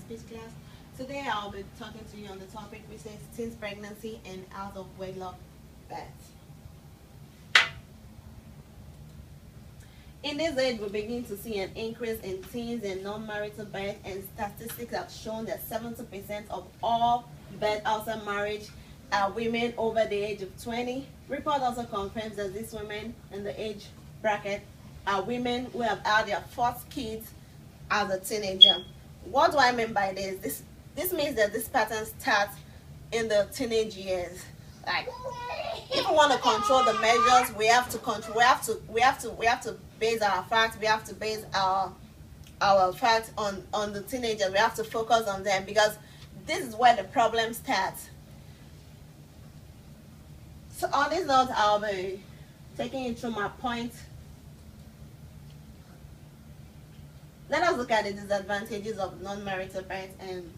speech class. Today I'll be talking to you on the topic which says teens pregnancy and out of wedlock birth. In this age, we begin to see an increase in teens and non-marital birth, and statistics have shown that 70% of all births outside marriage are women over the age of 20. Report also confirms that these women in the age bracket are women who have had their first kids as a teenager. What do I mean by this? This means that this pattern starts in the teenage years. Like, if we want to control the measures, we have to control. We have to base our facts. We have to base our facts on the teenagers. We have to focus on them because this is where the problem starts. So on this note, I'll be taking you through my points. Let us look at the disadvantages of non-marital birth and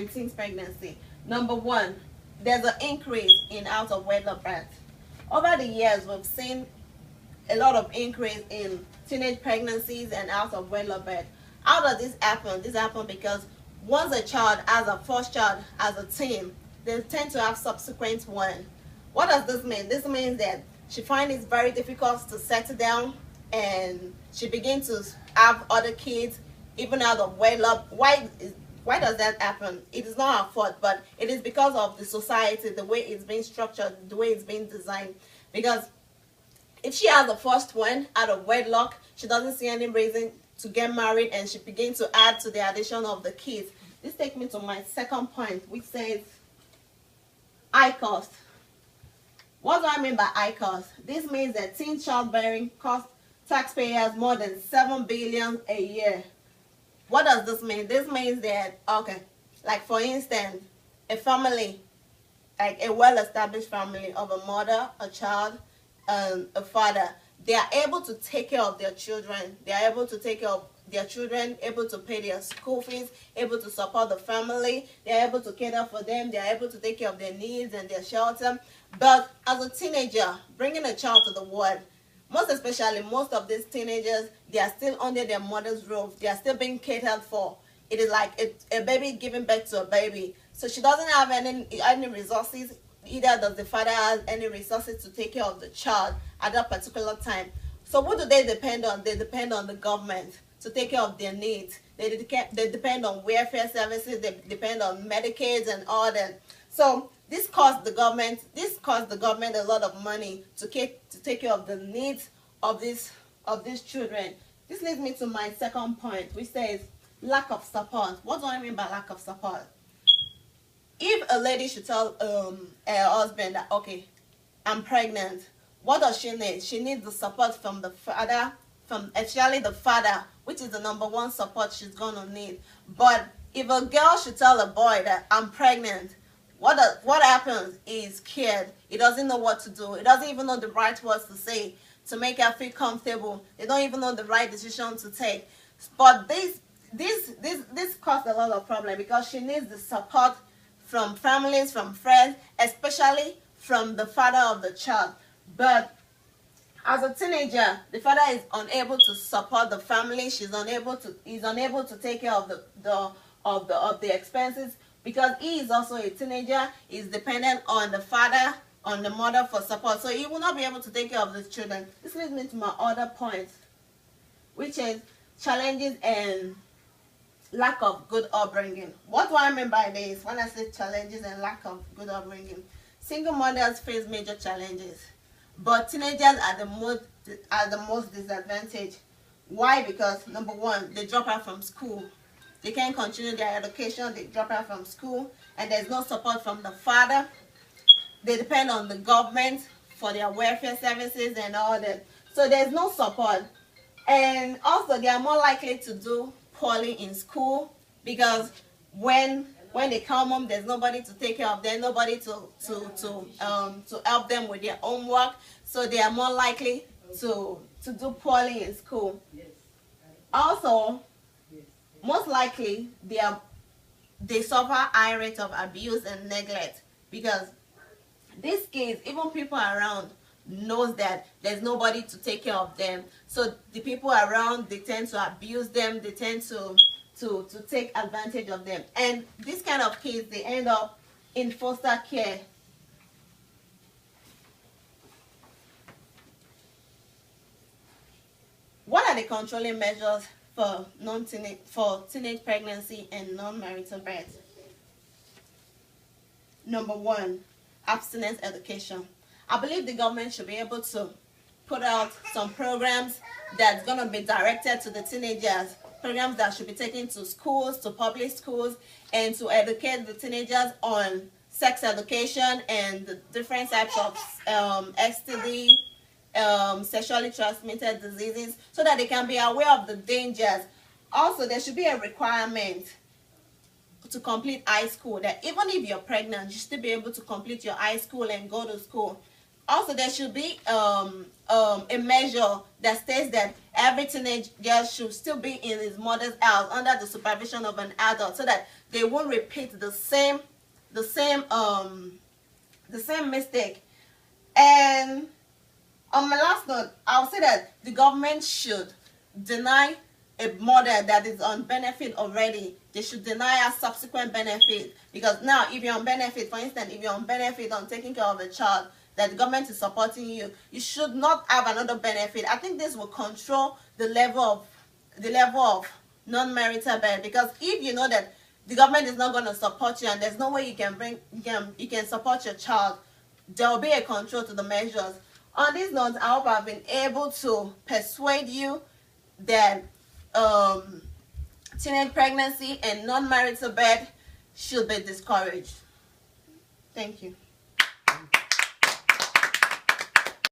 teens pregnancy. Number one, there's an increase in out of wedlock birth. Over the years, we've seen a lot of increase in teenage pregnancies and out of wedlock birth. How does this happen? This happens because once a child has a first child as a teen, they tend to have subsequent one. What does this mean? This means that she finds it very difficult to settle down, and she begins to have other kids even out of wedlock. Why does that happen? It is not her fault, but it is because of the society, the way it's being structured, the way it's being designed. Because if she has the first one out of wedlock, she doesn't see any reason to get married, and she begins to add to the addition of the kids. This takes me to my second point, which says high cost. What do I mean by high cost? This means that teen childbearing costs taxpayers more than $7 billion a year. What does this mean? This means that, okay, like for instance, a family, like a well-established family of a mother, a child, and a father, they are able to take care of their children. They are able to take care of their children, able to pay their school fees, able to support the family. They are able to cater for them. They are able to take care of their needs and their shelter. But as a teenager, bringing a child to the world, most of these teenagers, they are still under their mother's roof. They are still being catered for. It is like a baby giving birth to a baby. So she doesn't have any resources. Either does the father have any resources to take care of the child at that particular time. So what do they depend on? They depend on the government to take care of their needs. They depend on welfare services. They depend on Medicaid and all that. So this costs the government a lot of money to take care of the needs of these children. This leads me to my second point, which says lack of support. What do I mean by lack of support? If a lady should tell her husband that, okay, I'm pregnant, what does she need? She needs the support from the father, especially the father, which is the number one support she's going to need. But if a girl should tell a boy that I'm pregnant, what happens? He's scared. He doesn't know what to do. He doesn't even know the right words to say to make her feel comfortable. They don't even know the right decision to take. But this caused a lot of problem because she needs the support from families, from friends, especially from the father of the child. But as a teenager, the father is unable to support the family. He's unable to take care of the expenses because he is also a teenager. He's dependent on the father, on the mother for support. So he will not be able to take care of the children. This leads me to my other point, which is challenges and lack of good upbringing. What do I mean by this when I say challenges and lack of good upbringing? Single mothers face major challenges, but teenagers are the most disadvantaged. Why? Because number one, they drop out from school. They can't continue their education. They drop out from school, and there's no support from the father. They depend on the government for their welfare services and all that. So there's no support, and also they are more likely to do poorly in school because when they come home, there's nobody to take care of them, nobody to help them with their homework. So they are more likely to do poorly in school. Also, most likely they suffer high rate of abuse and neglect because these kids, even people around, knows that there's nobody to take care of them. So the people around, they tend to abuse them, they tend to take advantage of them. And this kind of kids, they end up in foster care. What are the controlling measures for teenage pregnancy and non-marital birth? Number one, abstinence education. I believe the government should be able to put out some programs that's going to be directed to the teenagers, programs that should be taken to schools, to public schools, and to educate the teenagers on sex education and the different types of STD, sexually transmitted diseases, so that they can be aware of the dangers. Also, there should be a requirement to complete high school, that even if you're pregnant, you should still be able to complete your high school and go to school. Also, there should be a measure that states that every teenager should still be in his mother's house under the supervision of an adult, so that they won't repeat the same mistake. And on my last note, I'll say that the government should deny a mother that is on benefit already. They should deny a subsequent benefit, because now if you're on benefit, for instance, if you're on benefit on taking care of a child that the government is supporting you, you should not have another benefit. I think this will control the level of non-marital birth, because if you know that the government is not going to support you and there's no way you can support your child, there will be a control to the measures. On this note, I hope I've been able to persuade you that teenage pregnancy and non-marital birth should be discouraged. Thank you.